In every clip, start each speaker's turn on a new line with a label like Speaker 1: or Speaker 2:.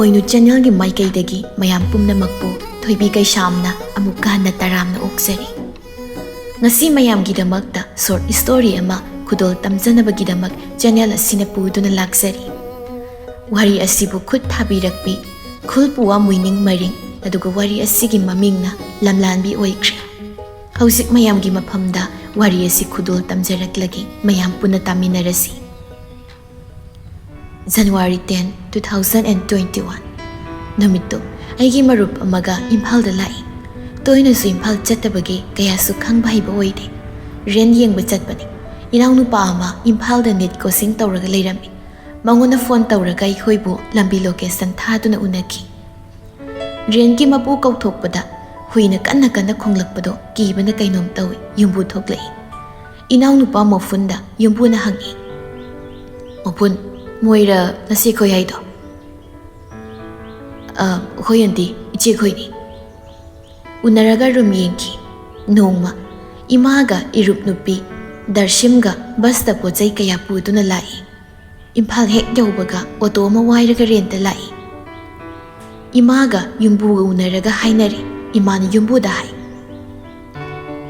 Speaker 1: ꯏꯃꯣꯏꯅꯨ ꯆꯦꯅꯦꯜꯒꯤ ꯃꯥꯏꯀꯩꯗꯒꯤ ꯃꯌꯥꯝ ꯄꯨꯝꯅꯃꯛꯄꯨ ꯊꯣꯏꯕꯤ ꯀꯩꯁꯥꯝꯅ ꯑꯃꯨꯛꯀ ꯍꯟꯅ ꯇꯔꯥꯝꯅ ꯑꯣꯛꯆꯔꯤ꯫ ꯉꯁꯤ ꯃꯌꯥꯝꯒꯤꯗꯃꯛꯇ ꯁꯣꯔꯠ ꯁ꯭ꯇꯣꯔꯤ ꯑꯃ ꯈꯨꯗꯣꯜ ꯇꯝꯖꯅꯕꯒꯤꯗꯃꯛ ꯆꯦꯅꯦꯜ ꯑꯁꯤꯅ ꯄꯨꯗꯨꯅ ꯂꯥꯛꯆꯔꯤ꯫ ꯋꯥꯔꯤ ꯑꯁꯤꯕꯨ ꯈꯨꯠ ꯊꯥꯕꯤꯔꯛꯄꯤ ꯈꯨꯜꯄꯨꯋꯥ ꯃꯨꯏꯅꯤꯡ ꯃꯔꯤꯡ, ꯑꯗꯨꯒ ꯋꯥꯔꯤ ꯑꯁꯤꯒꯤ ꯃꯃꯤꯡꯅ ꯂꯝꯂꯥꯟꯕꯤ ꯑꯣꯏꯈ꯭ꯔꯦ꯫ ꯍꯧꯖꯤꯛ ꯃꯌꯥꯝꯒꯤ ꯃꯐꯝꯗ ꯋꯥꯔꯤ ꯑꯁꯤ ꯈꯨꯗꯣꯜ ꯇꯝꯖꯔꯛꯂꯒꯦ, ꯃꯌꯥꯝ ꯄꯨꯟꯅ ꯇꯥꯃꯤꯟꯅꯔꯁꯤ꯫ ꯖꯅꯋꯥꯔꯤ 10, 2021 ꯅꯨꯃꯤꯠꯇꯨ ꯑꯩꯒꯤ ꯃꯔꯨꯞ ꯑꯃꯒ ꯏꯝꯐꯥꯜꯗ ꯂꯥꯛꯏ꯫ ꯇꯣꯏꯅꯁꯨ ꯏꯝꯐꯥꯜ ꯆꯠꯇꯕꯒꯤ ꯀꯌꯥꯁꯨ ꯈꯪꯕ ꯍꯩꯕ ꯑꯣꯏꯗꯦ꯫ ꯔꯦꯟ ꯌꯦꯡꯕ ꯆꯠꯄꯅꯤ꯫ ꯏꯅꯥꯎꯅꯨꯄꯥ ꯑꯃ ꯏꯝꯐꯥꯜꯗ ꯅꯤꯠ ꯀꯣꯆꯤꯡ ꯇꯧꯔꯒ ꯂꯩꯔꯝꯃꯤ꯫ ꯃꯉꯣꯟꯗ ꯐꯣꯟ ꯇꯧꯔꯒ ꯑꯩꯈꯣꯏꯕꯨ ꯂꯝꯕꯤ ꯂꯣꯀꯦꯁꯟ ꯊꯥꯗꯨꯅ ꯎꯅꯈꯤ꯫ ꯔꯦꯟꯒꯤ ꯃꯄꯨ ꯀꯧꯊꯣꯛꯄꯗ ꯍꯨꯏꯅ ꯀꯟꯅ ꯀꯟꯅ ꯈꯣꯡꯂꯛꯄꯗꯣ ꯀꯤꯕꯅ ꯀꯩꯅꯣꯝ ꯇꯧꯏ꯫ ꯌꯨꯝꯕꯨ ꯊꯣꯛꯂꯛꯏ꯫ ꯏꯅꯥꯎꯅꯨꯄꯥ ꯃꯣꯐꯨꯟꯗ ꯌꯨꯝꯕꯨꯅ ꯍꯪꯉꯤ, "ꯃꯣꯐꯨꯟ, ꯃꯣꯏꯔ ꯉꯁꯤ ꯑꯩꯈꯣꯏ ꯍꯥꯏꯗꯣ?" "ꯍꯣꯏ ꯑꯟꯇꯤ, ꯏꯆꯦ ꯈꯣꯏꯅꯤ." ꯎꯅꯔꯒ ꯔꯨꯝ ꯌꯦꯡꯈꯤ꯫ ꯅꯣꯡꯃ ꯏꯃꯥꯒ ꯏꯔꯨꯞ ꯅꯨꯄꯤ ꯗꯔꯁꯤꯝꯒ ꯕꯁꯇ ꯄꯣꯠꯆꯩ ꯀꯌꯥ ꯄꯨꯗꯨꯅ ꯂꯥꯛꯏ꯫ ꯏꯝꯐꯥꯜ ꯍꯦꯛ ꯌꯧꯕꯒ ꯑꯣꯇꯣ ꯑꯃ ꯋꯥꯏꯔꯒ ꯔꯦꯟꯇ ꯂꯥꯛꯏ꯫ ꯏꯃꯥꯒ ꯌꯨꯝꯕꯨꯒ ꯎꯅꯔꯒ ꯍꯥꯏꯅꯔꯦ꯫ ꯏꯃꯥꯅ ꯌꯨꯝꯕꯨꯗ ꯍꯥꯏ,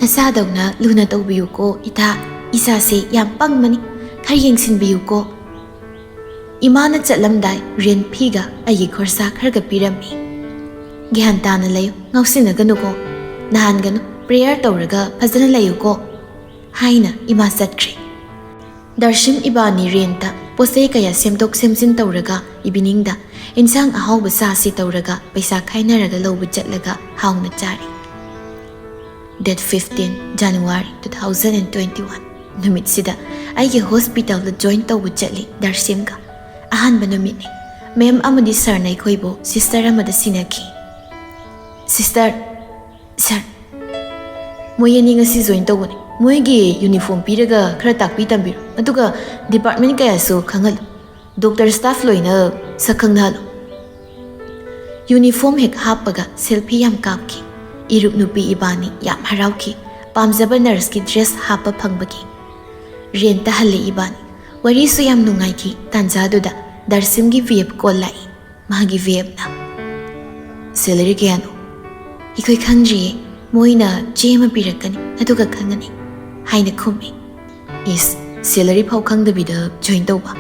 Speaker 1: "ꯅꯆꯥꯗꯧꯅ ꯂꯨꯅ ꯇꯧꯕꯤꯌꯨꯀꯣ ꯏꯇꯥ, ꯏꯆꯥꯁꯦ ꯌꯥꯝ ꯄꯪꯕꯅꯤ, ꯈꯔ ꯌꯦꯡꯁꯤꯟꯕꯤꯌꯨꯀꯣ." ꯏꯃꯥꯅ ꯆꯠꯂꯝꯗꯥꯏ ꯔꯦꯟ ꯐꯤꯒ ꯑꯩꯒꯤ ꯈꯣꯔꯁꯥ ꯈꯔꯒ ꯄꯤꯔꯝꯃꯤ꯫ "ꯒ꯭ꯌꯥꯟ ꯇꯥꯅ ꯂꯩꯌꯨ, ꯉꯥꯎꯁꯤꯟꯅꯒꯅꯨꯀꯣ, ꯅꯍꯥꯟꯒꯅꯨ, ꯄ꯭ꯔꯦꯌꯔ ꯇꯧꯔꯒ ꯐꯖꯅ ꯂꯩꯌꯨꯀꯣ" ꯍꯥꯏꯅ ꯏꯃꯥ ꯆꯠꯈ꯭ꯔꯦ꯫ ꯗꯔꯁꯤꯝ ꯏꯕꯥꯅꯤ ꯔꯦꯟꯇ ꯄꯣꯠꯆꯩ ꯀꯌꯥ ꯁꯦꯝꯗꯣꯛ ꯁꯦꯝꯖꯤꯟ ꯇꯧꯔꯒ ꯏꯚꯤꯅꯤꯡꯗ ꯏꯟꯁꯥꯡ ꯑꯍꯥꯎꯕ ꯆꯥꯁꯤ ꯇꯧꯔꯒ ꯄꯩꯁꯥ ꯈꯥꯏꯅꯔꯒ ꯂꯧꯕ ꯆꯠꯂꯒ ꯍꯥꯎꯅ ꯆꯥꯔꯤ꯫ ꯗꯦꯠ 15, January 2021 ꯅꯨꯃꯤꯠꯁꯤꯗ ꯑꯩꯒꯤ ꯍꯣꯁꯄꯤꯇꯥꯜꯗ ꯖꯣꯏꯟ ꯇꯧꯕ ꯆꯠꯂꯤ ꯗꯔꯁꯤꯝꯒ꯫ ꯑꯍꯥꯟꯕ ꯅꯨꯃꯤꯠꯅꯤ꯫ ꯃꯦꯝ ꯑꯃꯗꯤ ꯁꯔꯅ ꯑꯩꯈꯣꯏꯕꯨ ꯁꯤꯁꯇꯔ ꯑꯃꯗ ꯁꯤꯟꯅꯈꯤ꯫ "ꯁꯤꯁꯇꯔ, ꯁꯔ, ꯃꯣꯏ ꯑꯅꯤ ꯉꯁꯤ ꯖꯣꯏꯟ ꯇꯧꯕꯅꯤ꯫ ꯃꯣꯏꯒꯤ ꯌꯨꯅꯤꯐꯣꯔꯝ ꯄꯤꯔꯒ ꯈꯔ ꯇꯥꯛꯄꯤ ꯇꯝꯕꯤꯔꯣ, ꯑꯗꯨꯒ ꯗꯤꯄꯥꯔꯠꯃꯦꯟ ꯀꯌꯥꯁꯨ ꯈꯪꯍꯜꯂꯨ, ꯗꯣꯛꯇꯔ ꯁ꯭ꯇꯥꯐ ꯂꯣꯏꯅ ꯁꯛ ꯈꯪꯅꯍꯜꯂꯨ." ꯌꯨꯅꯤꯐꯣꯔꯝ ꯍꯦꯛ ꯍꯥꯞꯄꯒ ꯁꯦꯜꯐꯤ ꯌꯥꯝ ꯀꯥꯞꯈꯤ꯫ ꯏꯔꯨꯞ ꯅꯨꯄꯤ ꯏꯕꯥꯅꯤ ꯌꯥꯝ ꯍꯔꯥꯎꯈꯤ ꯄꯥꯝꯖꯕ ꯅꯔꯁꯀꯤ ꯗ꯭ꯔꯦꯁ ꯍꯥꯞꯄ ꯐꯪꯕꯒꯤ꯫ ꯔꯦꯟꯇ ꯍꯜꯂꯦ ꯏꯕꯥꯅꯤ꯫ ꯋꯥꯔꯤꯁꯨ ꯌꯥꯝ ꯅꯨꯡꯉꯥꯏꯈꯤ꯫ ꯇꯥꯟꯖꯥꯗꯨꯗ ꯗꯔꯁꯤꯝꯒꯤ ꯚꯦꯞ ꯀꯣꯜ ꯂꯥꯛꯏ꯫ ꯃꯥꯒꯤ ꯚꯦꯞꯅ, "ꯁꯦꯂꯔꯤ ꯀꯌꯥꯅꯣ?" "ꯑꯩꯈꯣꯏ ꯈꯪꯗ꯭ꯔꯤꯌꯦ, ꯃꯣꯏꯅ ꯆꯦ ꯑꯃ ꯄꯤꯔꯛꯀꯅꯤ, ꯑꯗꯨꯒ ꯈꯪꯒꯅꯤ" ꯍꯥꯏꯅ ꯈꯨꯝꯃꯤ꯫ "ꯏꯁ, ꯁꯦꯂꯔꯤ ꯐꯥꯎ ꯈꯪꯗꯕꯤꯗ ꯖꯣꯏꯟ ꯇꯧꯕ?"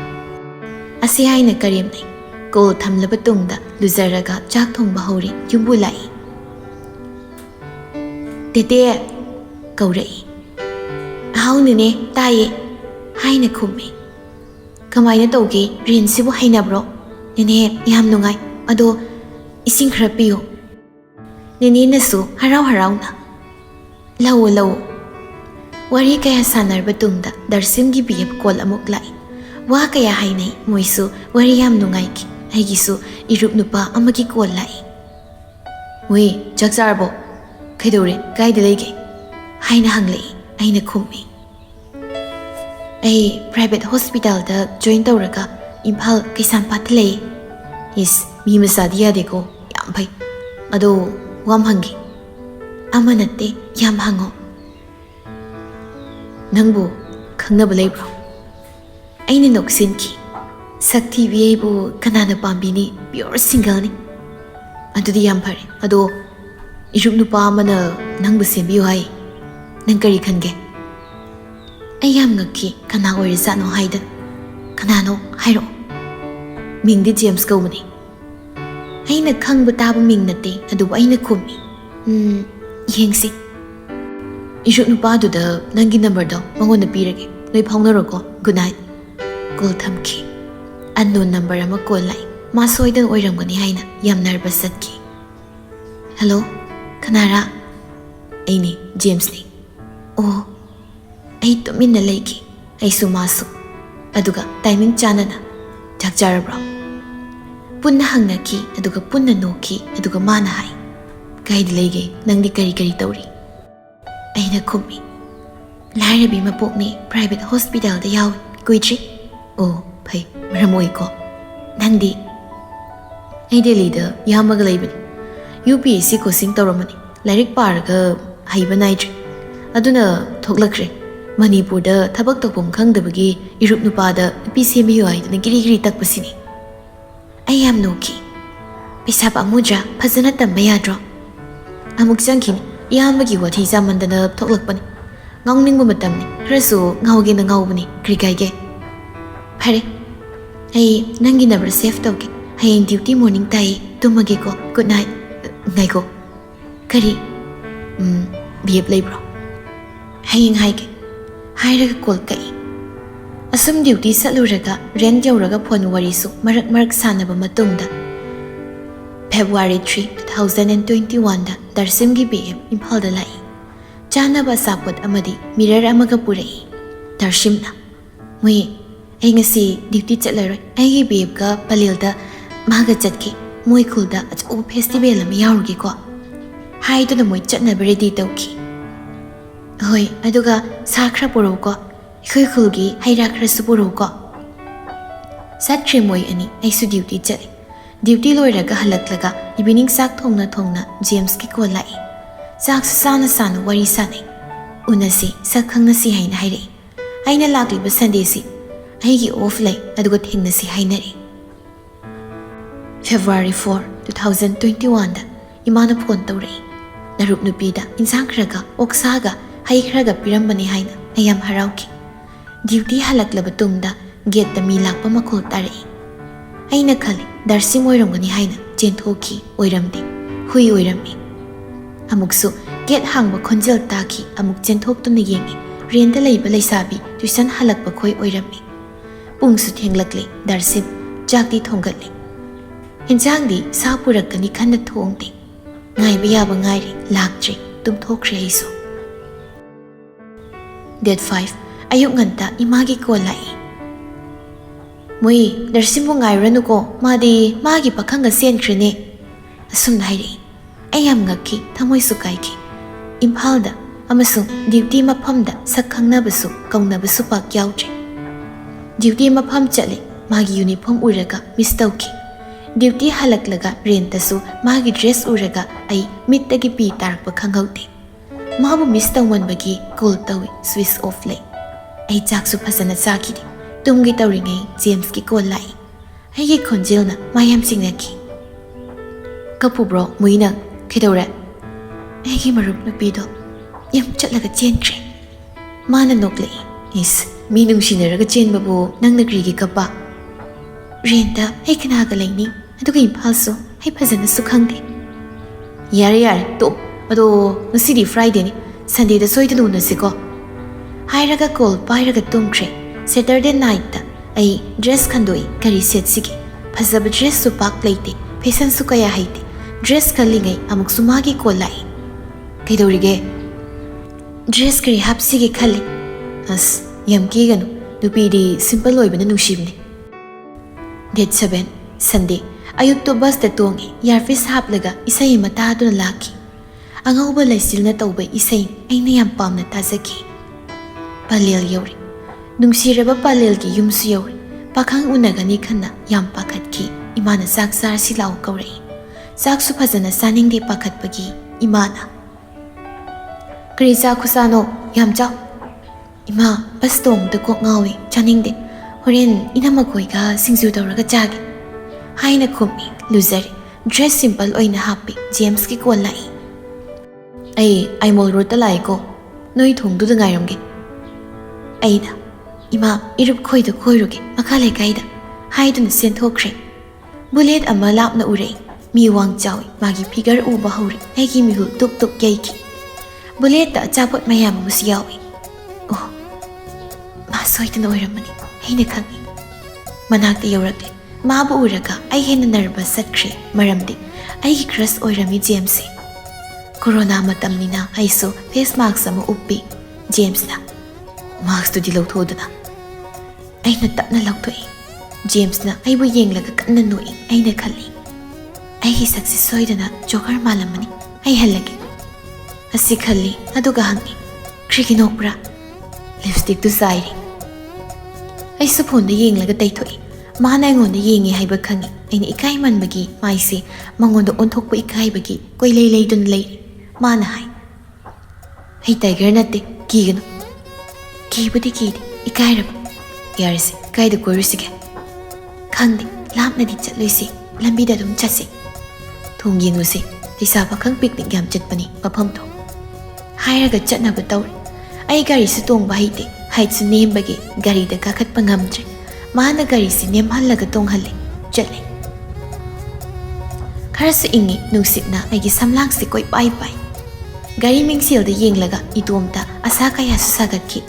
Speaker 1: ꯑꯁꯤ ꯍꯥꯏꯅ ꯀꯔꯦꯝꯅꯩ꯫ ꯀꯣꯜ ꯊꯝꯂꯕ ꯇꯨꯡꯗ ꯂꯨꯖꯔꯒ ꯆꯥꯛ ꯊꯣꯡꯕ ꯍꯧꯔꯤ꯫ ꯌꯨꯝꯕꯨ ꯂꯥꯛꯏ꯫ "ꯇꯦꯇꯦ" ꯀꯧꯔꯛꯏ꯫ "ꯍꯥꯎ ꯅꯦꯅꯦ, ꯇꯥꯏꯌꯦ" ꯍꯥꯏꯅ ꯈꯨꯝꯃꯤ꯫ "ꯀꯃꯥꯏꯅ ꯇꯧꯒꯦ, ꯔꯦꯟꯁꯤꯕꯨ ꯍꯩꯅꯕ꯭ꯔꯣ?" "ꯅꯦꯅꯦ, ꯌꯥꯝ ꯅꯨꯡꯉꯥꯏ, ꯑꯗꯣ ꯏꯁꯤꯡ ꯈꯔ ꯄꯤꯌꯨ." ꯅꯦꯅꯦꯅꯁꯨ ꯍꯔꯥꯎ ꯍꯔꯥꯎꯅ, "ꯂꯧꯋꯣ ꯂꯧꯋꯣ." ꯋꯥꯔꯤ ꯀꯌꯥ ꯁꯥꯟꯅꯔꯕ ꯇꯨꯡꯗ ꯗꯔꯁꯤꯝꯒꯤ ꯚꯦꯞ ꯀꯣꯜ ꯑꯃꯨꯛ ꯂꯥꯛꯏ꯫ ꯋꯥ ꯀꯌా ꯍꯥꯏꯅꯩ꯫ ꯃꯣꯏꯁꯨ ꯋꯥꯔꯤ ꯌꯥꯝ ꯅꯨꯡꯉꯥꯏꯈꯤ꯫ ꯑꯩꯒꯤꯁꯨ ꯏꯔꯨꯞ ꯅꯨꯄꯥ ꯑꯃꯒꯤ ꯀꯣꯜ ꯂꯥꯛꯏ꯫ "ꯋꯦ, ꯆꯥꯛ ꯆꯥꯔꯕꯣ? ꯀꯩꯗꯧꯔꯦ, ꯀꯥꯏꯗ ꯂꯩꯒꯦ?" ꯍꯥꯏꯅ ꯍꯪꯂꯛꯏ꯫ ꯑꯩꯅ ꯈꯨꯝꯃꯤ, "ꯑꯩ ꯄ꯭ꯔꯥꯏꯚꯦꯠ ꯍꯣꯁꯄꯤꯇꯥꯜꯗ ꯖꯣꯏꯟ ꯇꯧꯔꯒ ꯏꯝꯐꯥꯜ ꯀꯩꯁꯥꯝꯄꯥꯠꯇ ꯂꯩꯌꯦ." "ꯏꯁ, ꯃꯤ ꯃꯆꯥꯗꯤ ꯌꯥꯗꯦꯀꯣ, ꯌꯥꯝ ꯐꯩ. ꯑꯗꯣ ꯋꯥꯝ ꯍꯪꯒꯦ?" "ꯑꯃ ꯅꯠꯇꯦ, ꯌꯥꯝ ꯍꯪꯉꯣ." "ꯅꯪꯕꯨ ꯈꯪꯅꯕ ꯂꯩꯕ꯭ꯔꯣ?" ꯑꯩꯅ ꯅꯣꯛꯁꯤꯟꯈꯤ꯫ "ꯁꯛ ꯊꯤꯕꯤ ꯑꯩꯕꯨ ꯀꯅꯥꯅ ꯄꯥꯝꯕꯤꯅꯤ, ꯄꯤꯌꯣꯔ ꯁꯤꯡꯒꯜꯅꯤ." "ꯑꯗꯨꯗꯤ ꯌꯥꯝ ꯐꯔꯦ. ꯑꯗꯣ ꯏꯔꯨꯞ ꯅꯨꯄꯥ ꯑꯃꯅ ꯅꯪꯕꯨ ꯁꯦꯝꯕꯤꯌꯨ ꯍꯥꯏ. ꯅꯪ ꯀꯔꯤ ꯈꯟꯒꯦ?" ꯑꯩ ꯌꯥꯝ ꯉꯛꯈꯤ꯫ ꯀꯅꯥ ꯑꯣꯏꯔꯖꯥꯠꯅꯣ ꯍꯥꯏꯗꯅ꯫ "ꯀꯅꯥꯅꯣ ꯍꯥꯏꯔꯛꯑꯣ." "ꯃꯤꯡꯗꯤ ꯖꯦꯝꯁ ꯀꯧꯕꯅꯤ." ꯑꯩꯅ ꯈꯪꯕ ꯇꯥꯕ ꯃꯤꯡ ꯅꯠꯇꯦ, ꯑꯗꯨꯕꯨ ꯑꯩꯅ ꯈꯨꯝꯃꯤ, "ꯌꯦꯡꯁꯤ." "ꯏꯔꯨꯞ ꯅꯨꯄꯥꯗꯨꯗ ꯅꯪꯒꯤ ꯅꯝꯕꯔꯗꯣ ꯃꯉꯣꯟꯗ ꯄꯤꯔꯒꯦ. ꯅꯣꯏ ꯐꯥꯎꯅꯔꯣꯀꯣ. Good night." ꯀꯣꯜ ꯊꯝꯈꯤ꯫ ꯑꯟꯅꯣꯟ ꯅꯝꯕꯔ ꯑꯃ ꯀꯣꯜ ꯂꯥꯛꯏ꯫ ꯃꯥ ꯁꯣꯏꯗꯅ ꯑꯣꯏꯔꯝꯒꯅꯤ ꯍꯥꯏꯅ ꯌꯥꯝ ꯅꯔꯚꯁ ꯆꯠꯈꯤ꯫ "ꯍꯜꯂꯣ, ꯀꯅꯥꯔꯥ?" "ꯑꯩꯅꯤ, ꯖꯦꯝꯁꯅꯤ." "ꯑꯣ." ꯑꯩ ꯇꯨꯃꯤꯟꯅ ꯂꯩꯈꯤ꯫ ꯑꯩꯁꯨ ꯃꯥꯁꯨ꯫ ꯑꯗꯨꯒ ꯇꯥꯏꯃꯤꯡ ꯆꯥꯅꯅ, "ꯆꯥꯛ ꯆꯥꯔꯕ꯭ꯔꯣ?" ꯄꯨꯟꯅ ꯍꯪꯅꯈꯤ, ꯑꯗꯨꯒ ꯄꯨꯟꯅ ꯅꯣꯛꯈꯤ꯫ ꯑꯗꯨꯒ ꯃꯥꯅ ꯍꯥꯏ, "ꯀꯥꯏꯗ ꯂꯩꯒꯦ? ꯅꯪꯗꯤ ꯀꯔꯤ ꯀꯔꯤ ꯇꯧꯔꯤ?" ꯑꯩꯅ ꯈꯨꯝꯃꯤ, "ꯂꯥꯏꯔꯕꯤ ꯃꯄꯣꯛꯅꯤ, ꯄ꯭ꯔꯥꯏꯚꯦꯠ ꯍꯣꯁꯄꯤꯇꯥꯜꯗ ꯌꯥꯎꯏ, ꯀꯨꯏꯗ꯭ꯔꯤ." "ꯑꯣ, ꯐꯩ, ꯃꯔꯝ ꯑꯣꯏꯀꯣ." "ꯅꯪꯗꯤ?" "ꯑꯩ ꯗꯦꯜꯂꯤꯗ ꯏꯌꯥꯝꯕꯒ ꯂꯩꯕꯅꯤ. UPSC ꯀꯣꯆꯤꯡ ꯇꯧꯔꯝꯕꯅꯤ. ꯂꯥꯏꯔꯤꯛ ꯄꯥꯔꯒ ꯍꯩꯕ ꯅꯥꯏꯗ꯭ꯔꯦ. ꯑꯗꯨꯅ ꯊꯣꯛꯂꯛꯈ꯭ꯔꯦ. ꯃꯅꯤꯄꯨꯔꯗ ꯊꯕꯛ ꯇꯧꯐꯝ ꯈꯪꯗꯕꯒꯤ ꯏꯔꯨꯞ ꯅꯨꯄꯥꯗ ꯅꯨꯄꯤ ꯁꯦꯝꯕꯤꯌꯨ ꯍꯥꯏꯗꯨꯅ ꯒꯤꯔꯤ ꯒꯤꯔꯤ ꯇꯛꯄꯁꯤꯅꯤ." ꯑꯩ ꯌꯥꯝ ꯅꯣꯛꯈꯤ꯫ पैसा पामुद्रा फजना तंबा याद्रो अमुक चंखिनी इयामबगी वाथी जामंदना थोकलकपनी ngawning ba matam ni rasu ngawge na ngawbani krigayge phare ai nangi number save tawke hayeng duty morning tai tumage ko good night ngai ko kari biep lay bro hayeng haike hairaga kol kai asum duty saluraga ren jawraga phone wari su marak sanaba matungda February 3, 2021 da darsim gi BM Imphal da lai Janaba sapot amadi mirror amaga purai darshimna mui ai ngasi duty chatlaroi ai babe ga palilda maga chatki moi khulda achu festival am yaurgi ko hai to na moi chatna ready tawki hoi aduga sakhra poro ko khoi khulgi haira khra su poro ko satri moi ani ai su duty chali duty loiraga halaklaga evening sak thongna James ki ko lai sak sana wari sanai unasi sakhang nasi haina haire aina lakli ba Sunday si aigi off lai aduga thingna si haina re February 4 2021 da imana phone tawrei narup nupi da insang khraga oksaga hai khraga pirambani haina ayam harauki duty halaklaba tungda gate da mi lakpa makhol tarei aina khali darsi moirongani haina chenthoki oiramde hui oirami amuksu get hangba khonjel taki amuk chenthok tuna yengi renda leiba leisabi tuisan halakba khoi oirami pungsu thenglakle darsim jakti thongatle hinjangdi sapurakani khanna thongte ngaiba yaba ngairi laktre tumthokre iso Date 5 ayuk nganta imagi ko lai moi darsim ngairanu ko magi pakhanga senkrene asum naire ayam ngaki thamoi sukai ki Imphal da amasung duty mafam da sakhangna basu kauna basu pa kyautre duty mafam chale magi uniform uraga miss tawki duty halaklaga rent su magi dress uraga ai mittagi pi tarakpa khangauti mabu miss tawman bagi call tawi switch off lay ai chaksu phasana chakidi tumgi tawringai James ki call lai ai gi khonjelna mayam singnaki kapu bro muina khidore Egi marup nupido yam chatlaga chenkre mana nokle is minung sinaraga chenbabu nang nagrigi kapa renta ai kanaga laini aduga imphalso ai phajana su khangde yare to ado ngasidi Friday ni Sunday da soidanu nasiko hairaga call pairaga tumkre Saturday night da ai dress khandoi kari set sigi phajaba dress su pak leite fashion su kaya haite dress khalingai amuk sumagi ko lai Kaidorige dress kari hapsige khali as yam kiganu nupidi simple oibana nushibni Date 7 Sunday ayuk to bus da tongi yarfis haplaga isai mata duna laki angauba laisilna tawba isai aina yam pamna tazaki palel yori nungsiraba palel ki yumsu yori pakhang unagani khanna yam pakhatki imana sak sar silau kawrei sak su phajana saningde pakhatpagi imana Krisa kusano yam chao ima bas tong da kok ngawi chaningde horen inama koiga singju tawraga chagi haina khumi luzari dress simple oina happy James ki ko lai ai mol rota lai ko noi thong du da ngairamge aida ima irup khoi da khoiruge makale kaida haiduna senthokre bullet ama lapna urei mi wang chawi magi figure u bahuri egi mihu tuk tuk yaiki Bullet da chapot mayam musyawi oh ma soitana oiramani haina khangi manakta yaurakle mabu uraga ai hena nervous satkre maramdi ai gi crush oirami James corona matamnina ai so face mask ama uppi James na mask tu dilau thodana ai na tapna lautoi James na ai bu yenglaga kanna noi ai na khalli ai hi success soidana joker malamani ai halage Asi khalli aduga hangi kriki nokbra lipstick tu sairi ai su phone da yenglaga taithoi mana ngon da yengi haiba khangi aini ikai man bagi mai se mangon da onthok pu ikai bagi koi lei dun lei mana hai hai tiger natte kigano kibudi kidi ikai rab yarse kai da korusi ke khangdi lamna di chatloisi lambi da dum chase thong yenglusi leisa pakhang picnic yam chatpani mafam tho hairaga chatnaba tawri ai gari si tongba haite height su nembagi gari da kakhatpa ngamdre mana gari si nemhallaga tonghalle chatle kharasu ingi nungsitna aigi samlang si koi pai pai gari mingsil da yenglaga itomta asa kaya su sagatki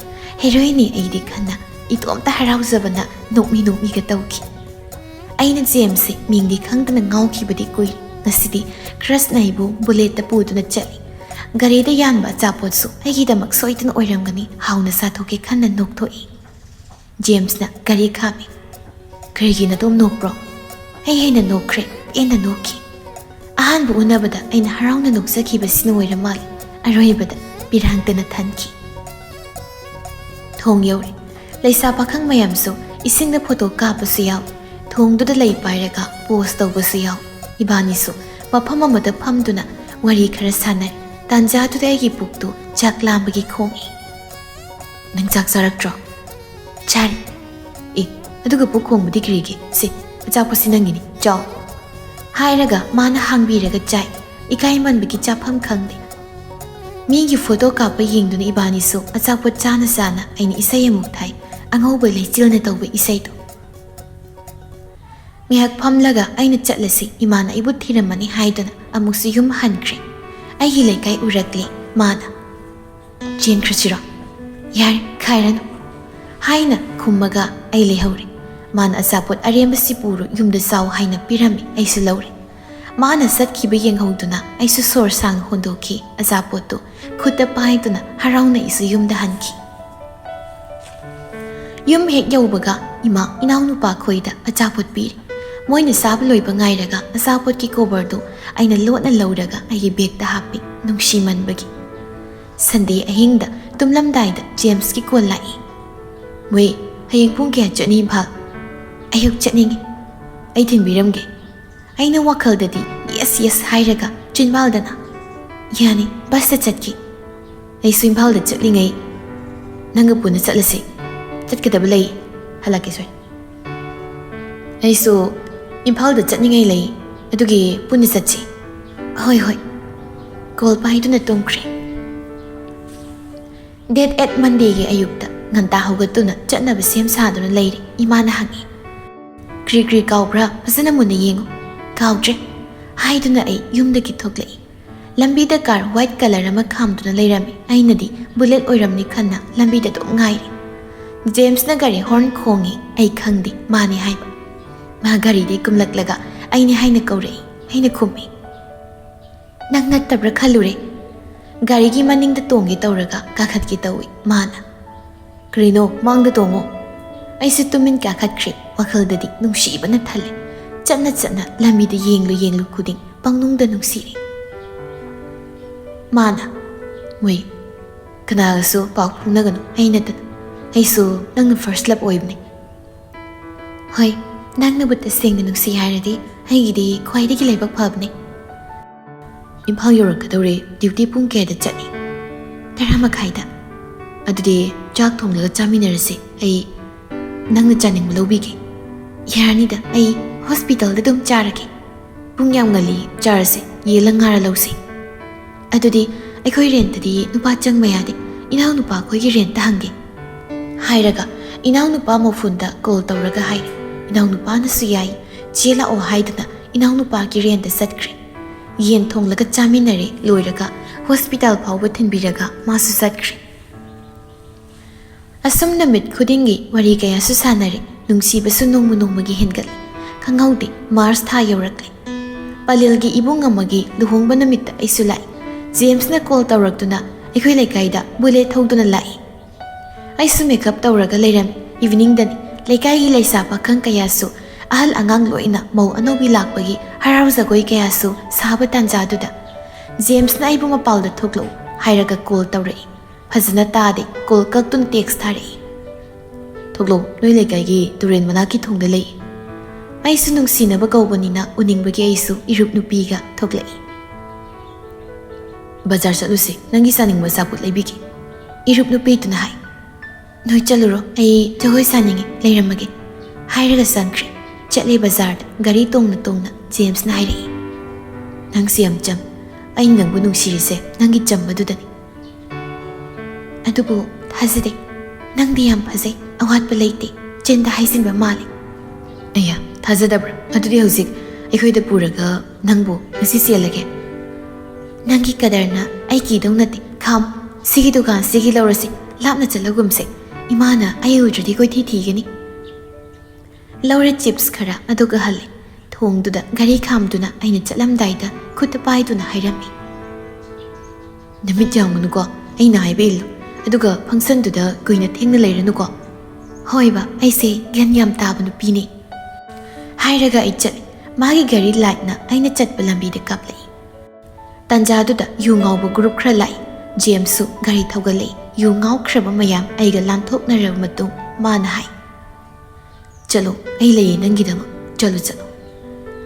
Speaker 1: heroine aidi khanna itomta harauzabana nokmi ga tawki aina James se mingdi khangdana ngauki badi koi nasidi crush naibu bullet ta puduna chali gari da yanba chapot su aigi damak soitun oiramgani hauna sathoke khanna nokthoi James na gari khami gari na dom nokpro ai na nokre ena noki ahan bu unabada aina harauna noksaki basina oiramal aroibada birangtana thanki thong yori leisa pakhang mayam su isingna photo kapasu yaw thongduda lei pairaga post tawbasu yaw ibani su mafam amada phamduna wari khara sanai tanja tu dai puktu chaklambagi khongi nang chak charaktro chari aduga pukhong budi krige se achaposi nangini chaw hairaga mana hangbiraga chai ikai manbigi chapam khangde migi photo kapa yengduna ibani su achapot chana sana aini isai amuk thai angauba leichilna tawba isai to ngihak phamlaga aina chatlasi imana ibu thiramani haidana amuksu yum hankre aigi leikai urakle mana chen khachira yar khairan haina khummaga ai lehauri mana achapot aremba sipuru yumda saw haina pirami aisu laure mana satkiba yenghauduna aisu sor sang hondoki achapot to khutta paiduna harauna isu yumda hanki yum hek yaubaga ima inaunu pa khoida achapot piri moina sab loiba ngairaga achapot ki cover do aina lotna lauraga ai bag ta hapi nungshi manbagi Sunday ahingda tumlamdaida James ki call lai moi hayeng pung kya chani phal ayuk chani ai thinbiramge aina wakhaldadi yes hairaga chinbaldana yani bas ta chatki ai swimphal da chatlingai nanga puna chatlase chatkadaba lei halake soi ai so imphal da chatningai lei adugi puna chatchi hoi call pai tu na tongkre date at Monday ge ayukta nganta hogatuna chatnaba sem saduna leiri imana hangi kri kaubra fasana munna yengo kaudre haiduna ai yumda ki thoklei lambi da car white color ama khamduna leirami ainadi bullet oiramni khanna lambi da dom ngairi James na gari horn khongi ai khangdi mani haiba ma gari de kumlaklaga aini haina kaurei aina khumi nang nattabra khalure gari gi maning da tongi tawraga kakhat ki tawi mana krino mang da tongo ai se tumin kakhat khre wakhal dadi nungshi bana thalle chana lambi da yenglu kuding pangnung da nungsiri mana moi kana so pau phuna ganu aina da ai so nang first love oibni hoi nang na but sing nungsi haradi ai gi khwai de gi leibak phabni imphal yorak kadore duty pung ke da chani tarama khaida adudi chak thonglaga chaminarase ai nang na chaning lobige yarani da ai hospital da dum charake pung yam ngali charase yelangara lawsi adudi aikhoi rent di nupa changmayade inaw nupa khoi gi rent hange hairaga inaw nupa mo phunda call tawraga hai inaw nupa na suyai chela o haidana inaw nupa gi rent da satkre yen thonglaga chaminare loiraga hospital phawba thinbiraga masu satkre asum namit khudingi wari kaya su sanare nungsiba su nongmagi hengal khangaude Mars tha yorakle palilgi ibung amagi luhongba namit aisu lai James na call tawraktuna aikhoi leikaida bullet thogduna lai aisu makeup tawraga leiram evening dan leikai gi leisa pakhang kaya su ahal angang loina mau anobi lakpagi harau jagoi kaya su saba tanjaduda James na ibung apal da thoklo hairaga call tawrai fazana tade call kaktun text thare thoklo noi leikai gi turen manaki thongda lei aisu nungsinaba kaubonina uningbagi aisu irup nupiga thoklai bazar chaluse nangi saningba saput leibiki irup nupi tuna hai noi chaluro ai jogoi saningi leiramage hairaga sankre chatle bazar gari tongna James na hairi ꯅꯪꯁꯦ ꯌꯥꯝ ꯆꯝ ꯑꯩ ꯅꯪꯕꯨ ꯅꯨꯡꯁꯤꯔꯤꯁꯦ ꯅꯪꯒꯤ ꯆꯝꯕꯗꯨꯗꯅꯤ ꯑꯗꯨꯕꯨ ꯊꯥꯖꯗꯦ ꯅꯪꯗꯤ ꯌꯥꯝ ꯐꯖꯩ ꯑꯋꯥꯠꯄ ꯂꯩꯇꯦ ꯆꯤꯟꯗ ꯍꯥꯏꯖꯤꯟꯕ ꯃꯥꯜꯂꯦ ꯑꯩꯌꯥ ꯊꯥꯖꯗꯕ꯭ꯔꯥ ꯑꯗꯨꯗꯤ ꯍꯧꯖꯤꯛ ꯑꯩꯈꯣꯏꯗ ꯄꯨꯔꯒ ꯅꯪꯕꯨ ꯉꯁꯤ ꯆꯦꯜꯂꯒꯦ ꯅꯪꯒꯤ ꯀꯗꯔꯅ ꯑꯩ ꯀꯤꯗꯧ ꯅꯠꯇꯦ ꯈꯥꯝ ꯁꯤꯒꯤ ꯗꯨꯀꯥꯟꯁꯤꯒꯤ ꯂꯧꯔꯁꯤ ꯂꯥꯞꯅ ꯆꯠꯂꯒꯨꯝꯁꯦ ꯏꯃꯥꯅ ꯑꯩ ꯎꯗ꯭ꯔꯗꯤ ꯀꯣꯏꯊꯤ ꯊꯤꯒꯅꯤ ꯂꯧꯔꯦ ꯆꯤꯞꯁ ꯈꯔ ꯑꯗꯨꯒ ꯍꯜꯂꯦ ꯊꯣꯡꯗꯨꯗ ꯒꯥꯔꯤ ꯈꯥꯝꯗꯨꯅ ꯑꯩꯅ ꯆꯠꯂꯝꯗꯥꯏꯗ ꯈꯨꯠꯇ ꯄꯥꯏꯗꯨꯅ ꯍꯥꯏꯔꯝꯃꯤ ꯅꯨꯃꯤꯠ ꯌꯥꯝꯒꯅꯨꯀꯣ ꯑꯩꯅ ꯍꯥꯏꯕꯏꯜꯂꯨ ꯑꯗꯨꯒ ꯐꯪꯁꯟꯗꯨꯗ ꯀꯨꯏꯅ ꯊꯦꯡꯅ ꯂꯩꯔꯅꯨꯀꯣ ꯍꯣꯏꯕ ꯑꯩꯁꯦ ꯒ꯭ꯌꯥꯟ ꯌꯥꯝ ꯇꯥꯕ ꯅꯨꯄꯤꯅꯤ ꯍꯥꯏꯔꯒ ꯑꯩ ꯆꯠꯂꯦ ꯃꯥꯒꯤ ꯒꯥꯔꯤ ꯂꯥꯏꯠꯅ ꯑꯩꯅ ꯆꯠꯄ ꯂꯝꯕꯤꯗ ꯀꯥꯞꯂꯛꯏ ꯇꯟꯖꯥꯗꯨꯗ ꯌꯨ ꯉꯥꯎꯕ ꯒ꯭ꯔꯨꯞ ꯈꯔ ꯂꯥꯛꯏ ꯖꯦꯝꯁꯁꯨ ꯒꯥꯔꯤ ꯊꯧꯒꯠꯂꯛꯏ ꯌꯨ ꯉꯥꯎꯈ꯭ꯔꯕ ꯃꯌꯥꯝ ꯑꯩꯒ ꯂꯥꯟꯊꯣꯛꯅꯔꯕ ꯃꯇꯨꯡ ꯃꯥꯅ ꯍꯥꯏ ꯆꯠꯂꯣ ꯑꯩ ꯂꯩꯌꯦ ꯅꯪꯒꯤꯗꯃꯛ ꯆꯠꯂꯣ ꯆꯠꯂꯣ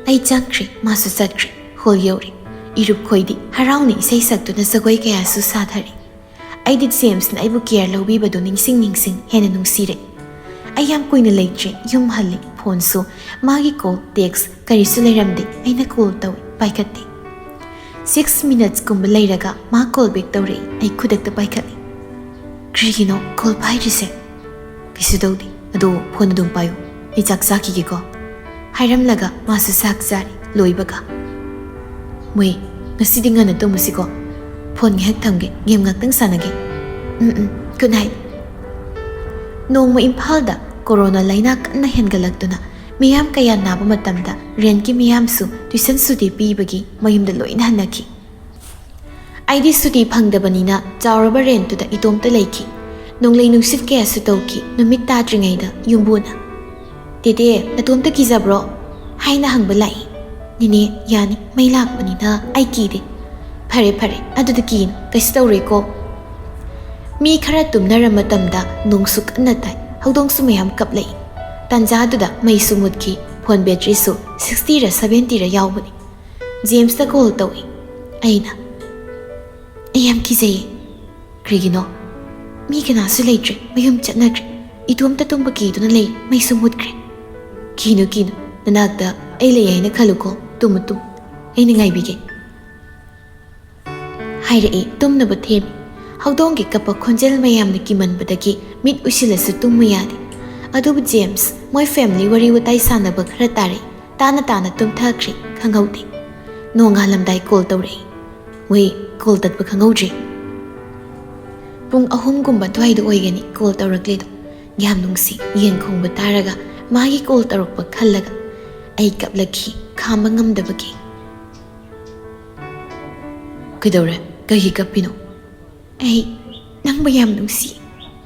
Speaker 1: ꯑꯩ ꯆꯪꯈ꯭ꯔꯦ ꯃꯥꯁꯨ ꯆꯠꯈ꯭ꯔꯦ ꯍꯣꯜ ꯌꯧꯔꯦ ꯏꯔꯨꯞ ꯈꯣꯏꯗꯤ ꯍꯔꯥꯎꯅ ꯏꯁꯩ ꯁꯛꯇꯨꯅ ꯖꯒꯣꯏ ꯀꯌꯥꯁꯨ ꯁꯥꯊꯔꯤ ꯑꯩꯗꯤ ꯖꯦꯝꯁꯅ ꯑꯩꯕꯨ ꯀꯦꯌꯔ ꯂꯧꯕꯤꯕꯗꯨ ꯅꯤꯡꯁꯤꯡ ꯍꯦꯟꯅ ꯅꯨꯡꯁꯤꯔꯦ ꯑꯩ ꯌꯥꯝ ꯀꯨꯏꯅ ꯂꯩꯇ꯭ꯔꯦ ꯌꯨꯝ ꯍꯜꯂꯤ ꯐꯣꯟꯁꯨ ꯃꯥꯒꯤ ꯀꯣꯜ ꯇꯦꯛꯁ ꯀꯔꯤꯁꯨ ꯂꯩꯔꯝꯗꯦ ꯑꯩꯅ ꯀꯣꯜ ꯇꯧꯏ ꯄꯥꯏꯈꯠꯇꯦ 6 minutes ꯂꯩꯔꯒ ꯃꯥ ꯀꯣꯜ ꯕꯦꯛ ꯇꯧꯔꯛꯏ ꯑꯩ ꯈꯨꯗꯛꯇ ꯄꯥꯏꯈꯠꯂꯤ ꯀꯔꯤꯒꯤꯅꯣ ꯀꯣꯜ ꯄꯥꯏꯗ꯭ꯔꯤꯁꯦ ꯀꯩꯁꯨ ꯇꯧꯗꯦ ꯑꯗꯣ ꯐꯣꯟ ꯑꯗꯨꯝ ꯄꯥꯏꯌꯨ ꯑꯩ ꯆꯥꯛ ꯆꯥꯈꯤꯒꯦꯀꯣ ꯍꯥꯏꯔꯝꯂꯒ ꯃꯥꯁꯨ ꯆꯥꯛ ꯆꯥꯔꯤ ꯂꯣꯏꯕꯒ ꯃꯣꯏ ꯉꯁꯤꯗꯤ ꯉꯟꯅ ꯇꯨꯝꯃꯨꯁꯤꯀꯣ ꯐꯣꯟ ꯉꯥꯏꯍꯥꯛ ꯊꯝꯒꯦ ꯒꯦꯝ ꯉꯥꯛꯇꯪ ꯁꯥꯟꯅꯒꯦ ꯒꯨꯗ ꯅꯥꯏꯠ ꯅꯣꯡꯃ ꯏꯝꯐꯥꯜꯗ ꯀꯣꯔꯣꯅꯥ ꯂꯩꯅꯥ ꯀꯟꯅ ꯍꯦꯟꯒꯠꯂꯛꯇꯨꯅ ꯃꯤꯌꯥꯝ ꯀꯌꯥ ꯅꯥꯕ ꯃꯇꯝꯗ ꯔꯦꯟꯠꯀꯤ ꯃꯤꯌꯥꯝꯁꯨ ꯇ꯭ꯌꯨꯁꯟ ꯁꯨꯇꯤ ꯄꯤꯕꯒꯤ ꯃꯌꯨꯝꯗ ꯂꯣꯏꯅ ꯍꯟꯅꯈꯤ ꯑꯩꯗꯤ ꯁꯨꯇꯤ ꯐꯪꯗꯕꯅꯤꯅ ꯆꯥꯎꯔꯕ ꯔꯦꯟꯠꯇꯨꯗ ꯏꯇꯣꯝꯇ ꯂꯩꯈꯤ ꯅꯣꯡꯂꯩ ꯅꯨꯡꯁꯤꯠ ꯀꯌꯥꯁꯨ ꯇꯧꯈꯤ ꯅꯨꯃꯤꯠ ꯇꯥꯗ꯭ꯔꯤꯉꯩꯗ ꯌꯨꯝꯕꯨꯅ ꯇꯦꯇꯦ ꯅꯇꯣꯝꯇ ꯀꯤꯖꯕ꯭ꯔꯣ ꯍꯥꯏꯅ ꯍꯪꯕ ꯂꯥꯛꯏ ꯅꯤꯅꯦ ꯌꯥꯅꯤ ꯃꯩ ꯂꯥꯛꯄꯅꯤꯅ ꯑꯩ ꯀꯤꯗꯦ ꯐꯔꯦ ꯐꯔꯦ ꯑꯗꯨꯗꯤ ꯀꯤꯅꯨ ꯀꯩꯁꯨ ꯇꯧꯔꯣꯏꯀꯣ ꯃꯤ ꯈꯔ ꯇꯨꯝꯅꯔ ꯃꯇꯝꯗ ꯅꯣꯡꯁꯨ ꯀꯟꯅ ꯇꯥꯏ ꯍꯧꯗꯣꯡꯁꯨ ꯃꯌꯥꯝ ꯀꯞꯂꯛꯏ ꯇꯥꯟꯖꯥꯗꯨꯗ ꯃꯩꯁꯨ ꯃꯨꯠꯈꯤ ꯐꯣꯟ ꯕꯦꯇ꯭ꯔꯤꯁꯨ 60 ꯔ 70 ꯔ ꯌꯥꯎꯕꯅꯤ ꯖꯦꯝꯁꯇ ꯀꯣꯜ ꯇꯧꯏ ꯑꯩꯅ ꯑꯩ ꯌꯥꯝ ꯀꯤꯖꯩꯌꯦ ꯀꯔꯤꯒꯤꯅꯣ ꯃꯤ ꯀꯅꯥꯁꯨ ꯂꯩꯇ꯭ꯔꯦ ꯃꯌꯨꯝ ꯆꯠꯅꯈ꯭ꯔꯦ ꯏꯇꯣꯝꯇ ꯇꯨꯝꯕ ꯀꯤꯗꯨꯅ ꯂꯩ ꯃꯩꯁꯨ ꯃꯨꯠꯈ꯭ꯔꯦ ꯀꯤꯅꯨ ꯅꯅꯥꯛꯇ ꯑꯩ ꯂꯩ ꯍꯥꯏꯅ ꯈꯜꯂꯨꯀꯣ ꯇꯨꯝꯃꯨ ꯑꯩꯅ ꯉꯥꯏꯕꯤꯒꯦ ꯍꯥꯏꯔꯛꯏ ꯇꯨꯝꯅꯕ ꯊꯦꯝꯃꯤ ꯍꯧꯗꯣꯡꯒꯤ ꯀꯞꯄ ꯈꯣꯟꯖꯦꯜ ꯃꯌꯥꯝꯅ ꯀꯤꯃꯟꯕꯗꯒꯤ ꯃꯤꯠ ꯎꯏꯁꯤꯜꯂꯁꯨ ꯇꯨꯝꯃꯨ ꯌꯥꯗꯦ ꯑꯗꯨꯕꯨ ꯖꯦꯝꯁ ꯃꯣꯏ ꯐꯦꯃꯤꯂꯤ ꯋꯥꯔꯤ ꯋꯥꯇꯥꯏ ꯁꯥꯟꯅꯕ ꯈꯔ ꯇꯥꯔꯛꯏ ꯇꯥꯅ ꯇꯨꯝꯊꯈ꯭ꯔꯦ ꯈꯪꯍꯧꯗꯦ ꯅꯣꯡꯉꯥꯜꯂꯝꯗꯥꯏ ꯀꯣꯜ ꯇꯧꯔꯛꯏ ꯃꯣꯏ ꯀꯣꯜ ꯇꯠꯄ ꯈꯪꯍꯧꯗ꯭ꯔꯦ ꯄꯨꯡ 3 ꯑꯗꯨꯋꯥꯏꯗ ꯑꯣꯏꯒꯅꯤ ꯀꯣꯜ ꯇꯧꯔꯛꯂꯤꯗꯣ ꯌꯥꯝ ꯅꯨꯡꯁꯤ ꯌꯦꯟ ꯈꯣꯡꯕ ꯇꯥꯔꯒ ꯃꯥꯒꯤ ꯀꯣꯜ ꯇꯧꯔꯛꯄ ꯈꯜꯂꯒ ꯑꯩ ꯀꯞꯂꯛꯈꯤ ꯈꯥꯝꯕ ꯉꯝꯗꯕꯒꯤ ꯀꯩꯗꯧꯔꯦ ꯀꯩꯒꯤ ꯀꯞꯄꯤꯅꯣ ꯑꯩ ꯅꯪꯕꯨ ꯌꯥꯝ ꯅꯨꯡꯁꯤ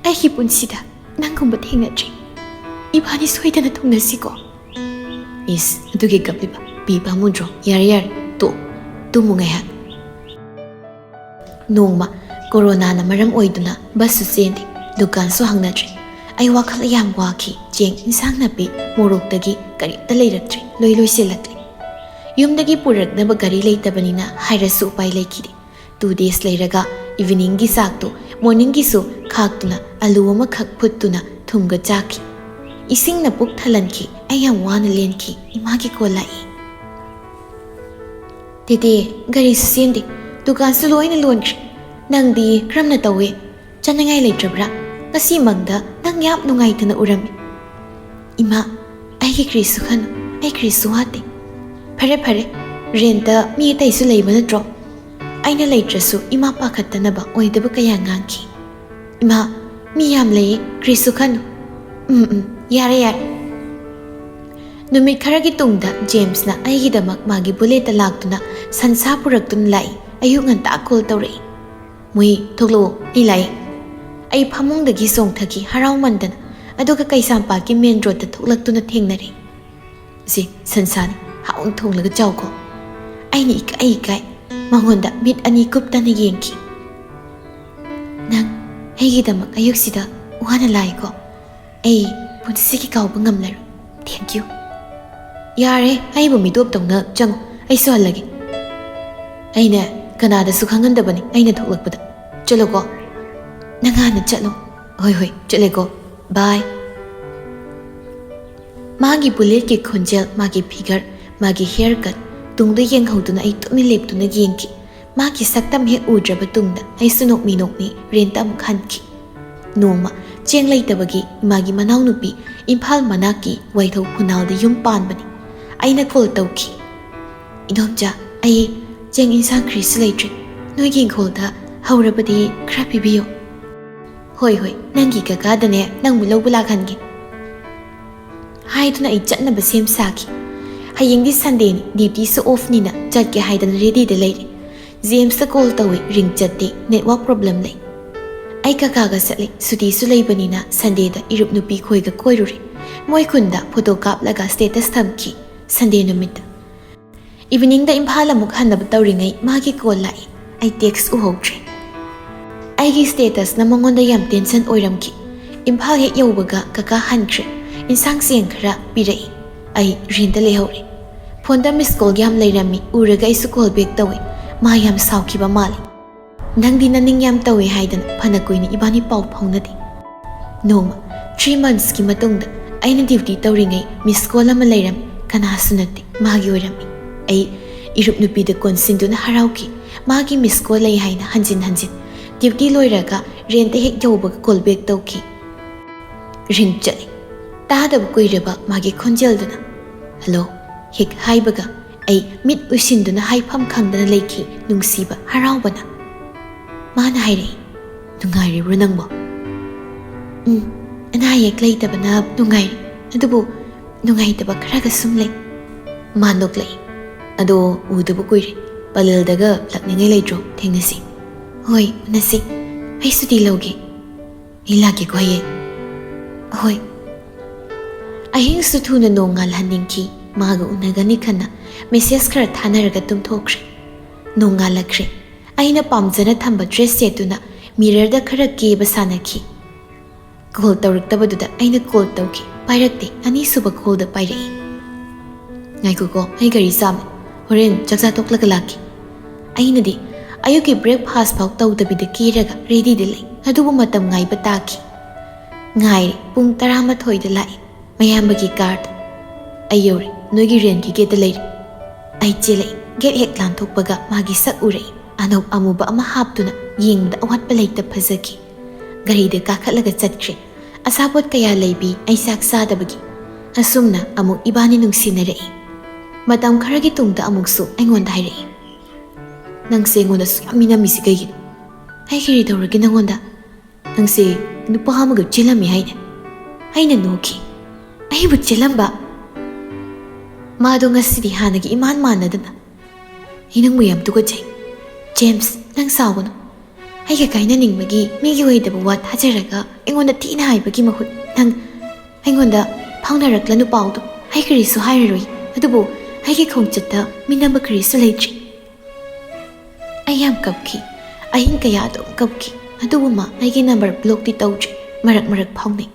Speaker 1: ꯑꯩꯒꯤ ꯄꯨꯟꯁꯤꯗ ꯅꯪꯒꯨꯝꯕ ꯊꯦꯡꯅꯗ꯭ꯔꯤ 이반이 소이되는 동네시고 이스 두개 깝리바 비바무드로 야리야리 또 뭉해야 노마 코로나나 마람 오이두나 버스 젠디 두칸수 항나드리 아이 와칼 얌 와키 쟁 인상 나비 모록다기 까리다 레이럭드리 로이로이실락드리 윰다기 puraknaba gari leitabanina hairasu upai leikiri 2 days leiraga evening gi sakto morning gi su khaktuna alu ama khak phutuna thumga chaki ising na puk thalanki ayam wana lenki imagi ko lai tete gari su sendi dukan su loina lonkri nangdi kramna tawe chanangai leitrabra ngasi mangda nang yap nungai tana urami ima aigi krisu khanu ai krisu hate fare renta mi taisu leiba natro aina leitrasu ima pakhatanaba oidaba kaya ngangki ima mi yam lei krisu khanu yare numit kharagi tungda James na aigidamak magi bullet laktuna sansa puraktun lai ayu nganta call tawrei mui thoklo ilai ai phamungdagi songthagi harau mandana aduga kaisampa ki main road ta thoklaktuna thengnari si sansani haung thonglaga chawko aini kai mangonda mit ani kuptana yengki nang aigidamak ayuksida wana laiko ai punsiki kawba ngamlaru thank you yare ai bu midop tongna chang ai so halagi aina kanada su khangandabani aina thoklakpada chalo ko nangana chalo hoi chale ko bye magi bullet ki khonjel magi figure magi haircut tungda yenghawduna ai tumni leptuna yengki maki saktam hek udraba tungda ai sunok mi renta amuk hanki nongma cheng leitabagi imagi manaw nupi Imphal manaki waithau khunalda yum panbani aina call tawki idomja ai cheng insang khris leitre noigi kholda haurabadi khra pibiyo hoi nangi kaka dane nangbu lobula khangi haiduna ai chatnaba sem saki hayengdi Sunday ni duty so off nina chatke haidan ready de leire James ta call tawi ring chatte network problem lei ai kaka ga sale suti su leibanina Sunday da irup nupi khoi ga koiruri moi khunda photo kap laga status thamki Sunday numit evening da Imphal amuk hanab tawringai magi call lai ai text u hoktre ai gi status na mongonda yam tension oiramki Imphal he yobaga kaka hankhre insang seng khara pirai ai rinda lehore phone da miss call yam leirami uraga isu call back tawi ma yam sauki ba mali nangdi naning yam tawi haidan phana koini ibani pau phaunadi noma 3 months ki matungda aina duty tawringai miss call ama leiram kana sunati magi oirami ai irup nupi da konsinduna harauki magi miss call lei haina hanjin duty loiraga rent hek jobaga call back tawki ring chali tada koiraba magi khonjelduna hello hek haibaga ai mit usinduna haifam khangdana leiki nungsiba haraubana mana haire nungairi runangbo ana yek leitabana nungairi adubu nungaitaba kharaga sumle manok lei ado udabu koire paleldaga lakningai leitro thengnasi hoi nasi ai suti loge ilaki ko ye hoi ahing su thuna nongal haningki maga unagani khana message khara thanaraga tumthokre nongalakre aina pamjana thamba dress setuna mirror da khara keba sanaki call tawriktabaduda aina call tawki pairakte ani suba call da pairai ngaiku ko ai gari sam horen chaksa toklaga laki aina di ayuki breakfast pau tawdabida kiraga ready de lai adubu matam ngai bataki ngai pung 11 da lai mayambagi card ayore nogi ren ki get lai ai chele get hek lan thokpaga magi sak urei anop amuba ama haptuna yengda awat palaita phazaki gari de kakhatlaga chatkre asabot kaya leibi ai sak sadabagi asumna amuk ibani nungsinare matam kharagi tungda amuksu aingonda haire nangse ngonda samina misigagi ai khiri dawragi nangonda nangse nupa hamaga chilami haine haina noki ai bu chilamba Madung ngasidi hanagi iman manadana inang muyam tukajay James nang sawono ai ka kaina ningmagi migi way dabu wat hajaraga ingonda tina haibagi mahut nang ingonda phaunaraklanu paudo ai karisu hairaroi adubu ai ki khongchatta minamba karisu leitri ai yam kapki ahin kaya adom kapki adubu ma ai ki number block ti tawje marak phaunai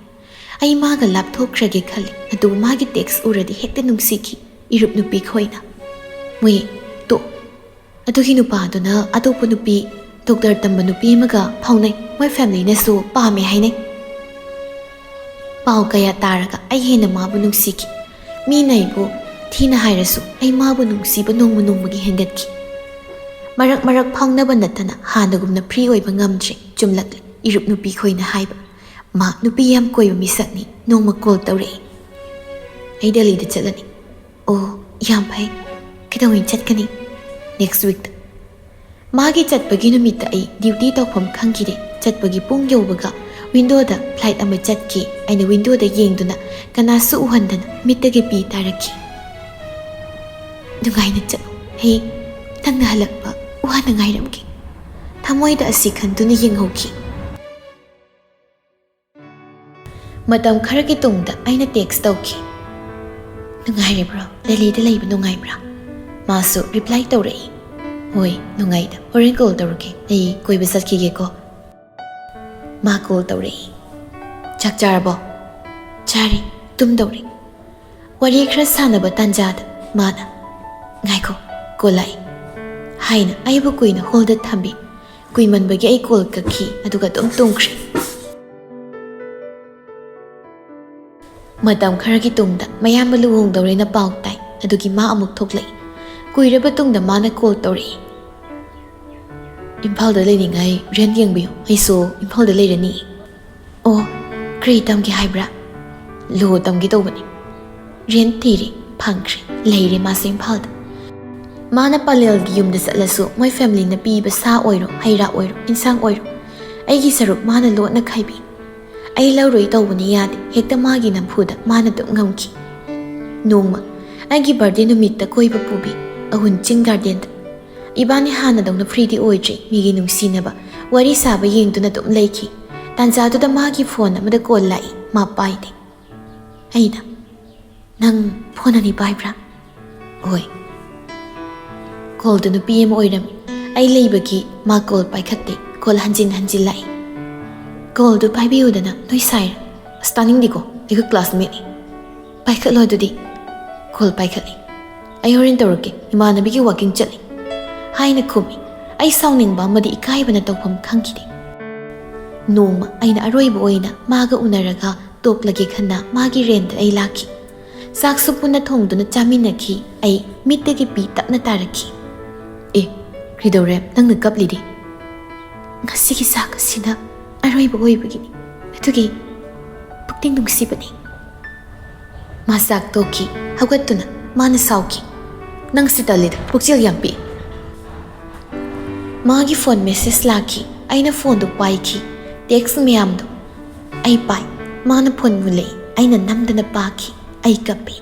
Speaker 1: ai maga lapthokrage khali adubu magi text uradi hekte nungsiki irup nupi khoina mui to adugi nupa aduna atopu nupi doctor tamba nupi maga phaunai moi family na so pame hainai pau kaya taraga ai hena mabu nungsiki mi nai bu thina hairasu ai mabu nungsiba nongmagi hengatki marak phaunaba natana hanagumna free oiba ngamdre chumlak irup nupi khoina haiba ma nupi yam koiba misakni nongma call tawre ai Delhi da chalani oh yam bhai kidawin chatkani next week magi chatpagi numita ai duty tawpham khangire chatpagi pung yobaga window da flight ama chatki aina window da yengduna kana su uhandana mitage pi taraki dungaina chat hey tangna halakpa uhana ngairamki thamoi da asi khanduna yenghauki matam kharagi tungda aina text tawki nungai bro Delhi da leiba nungai bra masu reply tawrei hoi nungai da horen call tawrki ai koiba satkige ko ma call tawrei chak charabo chari tum tawrei wari khra sanaba tanjada mana ngai ko kolai haina aibu kuina hold thambi kuiman bagi ai call kakhi aduga tum tungkhre matam kharagi tungda mayam luhong dawrena pau tai adugi ma amuk thoklai Kuiraba tungda mana call tori. Impal da leningai rent yengbiyo. Aiso impal da lerani. Oh, kri tamgi haibra. Lo tamgi tawbani. Rent tiri phangkri leire masa impal da. Mana palel gi yum da satlasu my family na piba sa oiro, haira oiro, insang oiro. Aigi saruk mana lo na khaibi. Ai lauroi tawbani yade hekta magi nampuda mana dum ngamki. Nongma aigi birthday numit da koiba pubi ahun ching garden. Ibani hana dong na free oidri migi nungsinaba wari saba yengduna dum leiki. Tanza da magi phone amada call lai ma paide. Aina nang phone ani paibra. Oi. Call da no PM oidami. Ai leibagi ma call paikhatte call hanjin lai. Call do paibi udana noi saira. Stunning diko ego classmate ni. Paikhatlo dudi. Call paikhali. Ai horin tawrke imanabi ki walking chali. Haina khumi ai sounding ba madi ikai bana tawpham khangkide. Noma aina aroiba oina maga unaraga toplagi khanna magi rent ai laki. Saksu punna thongduna chaminaki ai mittagi pi tapna taraki. E kridore nangna kaplidi. Ngasigi sak sina aroiba oibagini. Atugi pukting nungsibani. Masak toki hawatuna mana sauki. Nang sitalid pukchil yampi. Magi phone message laki aina phone do paiki. Text miyam do. Ai pai mana phone mule aina namdana paki ai kapi.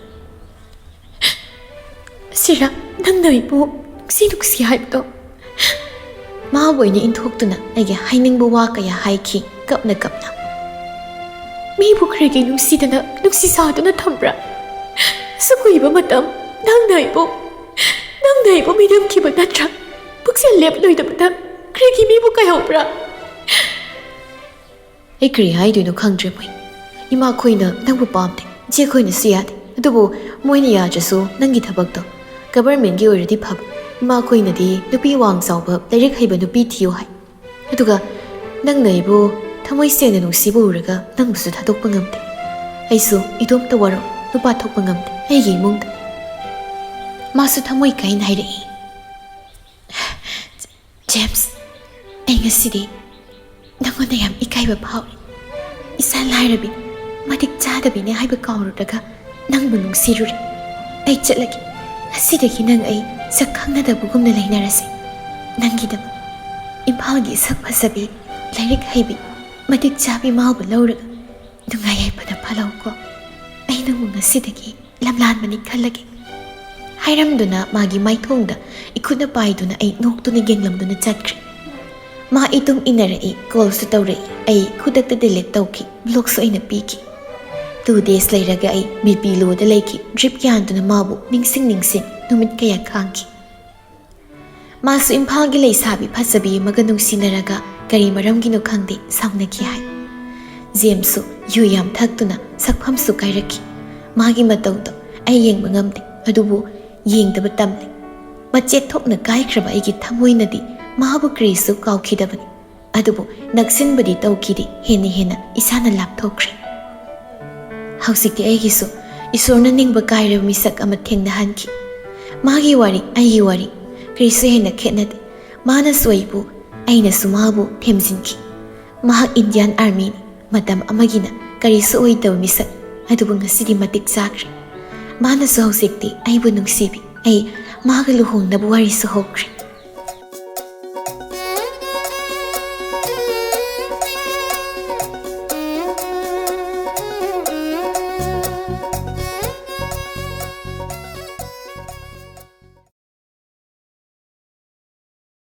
Speaker 1: Sira nang noibu sinuksi haibdo. Ma boyni inthokduna aige hainingbu wa kaya haiki kapna. Mi bukrege nungsidana nungsi sadana thambra. Sukuiba matam nang noibu midam kiba natra. Puksel lep loidabada kregi mi bu kai hopra. Oikhre haidino khangdre moi. Ima khoina nangbu pamde. Je khoina siyade. Adubu moina yajasu nangi thabakto. Government gi oiradi phab. Ima khoina di nupi wang sauba lairik haiba nupi thiyo hai. Aduga nang naibu thamoi sena nungsibu uraga nangbusu thadokpa ngamde. Aisu idom tawaro nupa thokpa ngamde. Aigi imungda. Masu thamoi kain hairei. James, ai ngasidi nangonda yam ikaiba phawri. Isa lairabi matik chadabine haiba kawrudaga nangbu nungsiruri. Ai chatlagi asidagi nang ai sak khangnadabugumna lainarase. Nangidam impalgi sak phasabi lairik haibi matik chabi mawba lauraga nungai ai pada phalauko. Ai nangbu ngasidagi lamlanbani khallagi. Hairamduna magi maithongda ikuna paiduna ai noktuna genglamduna chatkre. Ma itung inarai call su tawrei ai khudakta delete tawki block su aina piki. 2 days lairaga ai BP low da laiki drip yanduna mabu ningsing numit kaya khangki. Masu impal gi leisabi phasabi maganung sinaraga kari maramgi no khangde samnaki hai. James yu yam thaktuna sakpham su kairaki. Magi matawdo ai yengba ngamde adubu yengdaba tamde. Machet thokna kaikhraba aigi thamoinadi mahabu krisu kaukidabani. Adubu naksinbadi tawkidi hena isana lapthokre. Hausikti aigisu isorna ningba kairaba misak ama thengna hanki. Magi wari aigi wari krisu hena khetnade. Mana soibu aina sumabu themjinki. Mahak Indian Army matam amagina karisu oidaba misak adubu ngasidi matik chakre. Mana so hausikti aibu nungsibi ai maga luhongnabu wari su hokre.